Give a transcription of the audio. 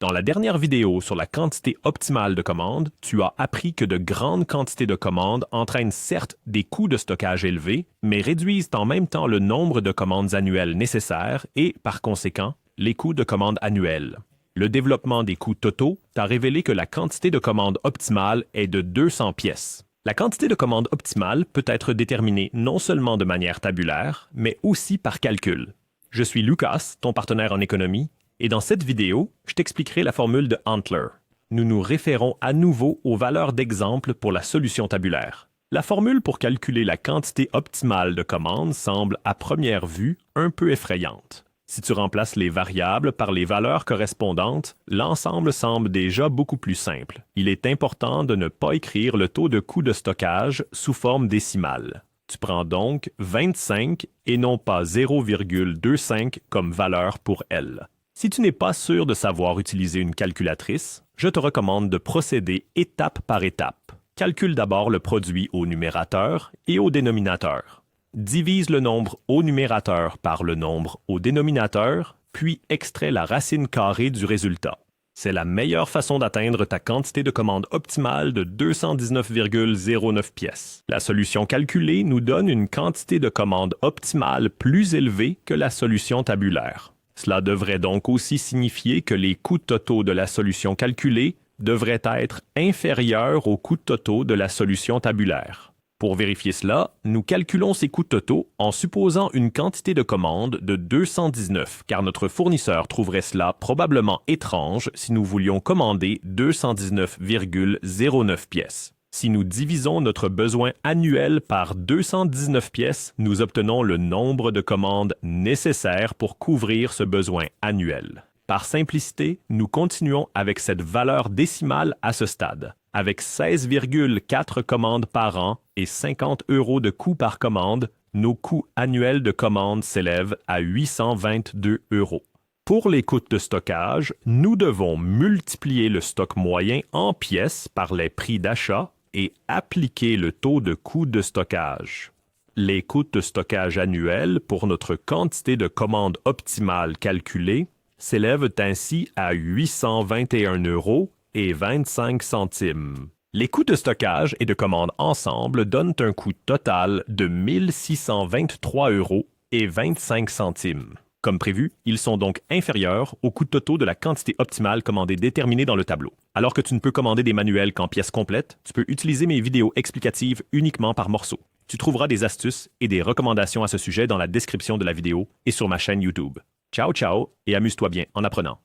Dans la dernière vidéo sur la quantité optimale de commandes, tu as appris que de grandes quantités de commandes entraînent certes des coûts de stockage élevés, mais réduisent en même temps le nombre de commandes annuelles nécessaires et, par conséquent, les coûts de commandes annuels. Le développement des coûts totaux t'a révélé que la quantité de commandes optimale est de 200 pièces. La quantité de commandes optimale peut être déterminée non seulement de manière tabulaire, mais aussi par calcul. Je suis Lucas, ton partenaire en économie, et dans cette vidéo, je t'expliquerai la formule de Antler. Nous nous référons à nouveau aux valeurs d'exemple pour la solution tabulaire. La formule pour calculer la quantité optimale de commandes semble, à première vue, un peu effrayante. Si tu remplaces les variables par les valeurs correspondantes, l'ensemble semble déjà beaucoup plus simple. Il est important de ne pas écrire le taux de coût de stockage sous forme décimale. Tu prends donc 25 et non pas 0,25 comme valeur pour L. Si tu n'es pas sûr de savoir utiliser une calculatrice, je te recommande de procéder étape par étape. Calcule d'abord le produit au numérateur et au dénominateur. Divise le nombre au numérateur par le nombre au dénominateur, puis extrais la racine carrée du résultat. C'est la meilleure façon d'atteindre ta quantité de commande optimale de 219,09 pièces. La solution calculée nous donne une quantité de commande optimale plus élevée que la solution tabulaire. Cela devrait donc aussi signifier que les coûts totaux de la solution calculée devraient être inférieurs aux coûts totaux de la solution tabulaire. Pour vérifier cela, nous calculons ces coûts totaux en supposant une quantité de commande de 219, car notre fournisseur trouverait cela probablement étrange si nous voulions commander 219,09 pièces. Si nous divisons notre besoin annuel par 219 pièces, nous obtenons le nombre de commandes nécessaires pour couvrir ce besoin annuel. Par simplicité, nous continuons avec cette valeur décimale à ce stade. Avec 16,4 commandes par an et 50 € de coût par commande, nos coûts annuels de commande s'élèvent à 822 €. Pour les coûts de stockage, nous devons multiplier le stock moyen en pièces par les prix d'achat et appliquer le taux de coût de stockage. Les coûts de stockage annuels pour notre quantité de commandes optimale calculée s'élèvent ainsi à 821,25 €. Les coûts de stockage et de commande ensemble donnent un coût total de 1623,25 €. Comme prévu, ils sont donc inférieurs aux coûts totaux de la quantité optimale commandée déterminée dans le tableau. Alors que tu ne peux commander des manuels qu'en pièces complètes, tu peux utiliser mes vidéos explicatives uniquement par morceaux. Tu trouveras des astuces et des recommandations à ce sujet dans la description de la vidéo et sur ma chaîne YouTube. Ciao ciao et amuse-toi bien en apprenant.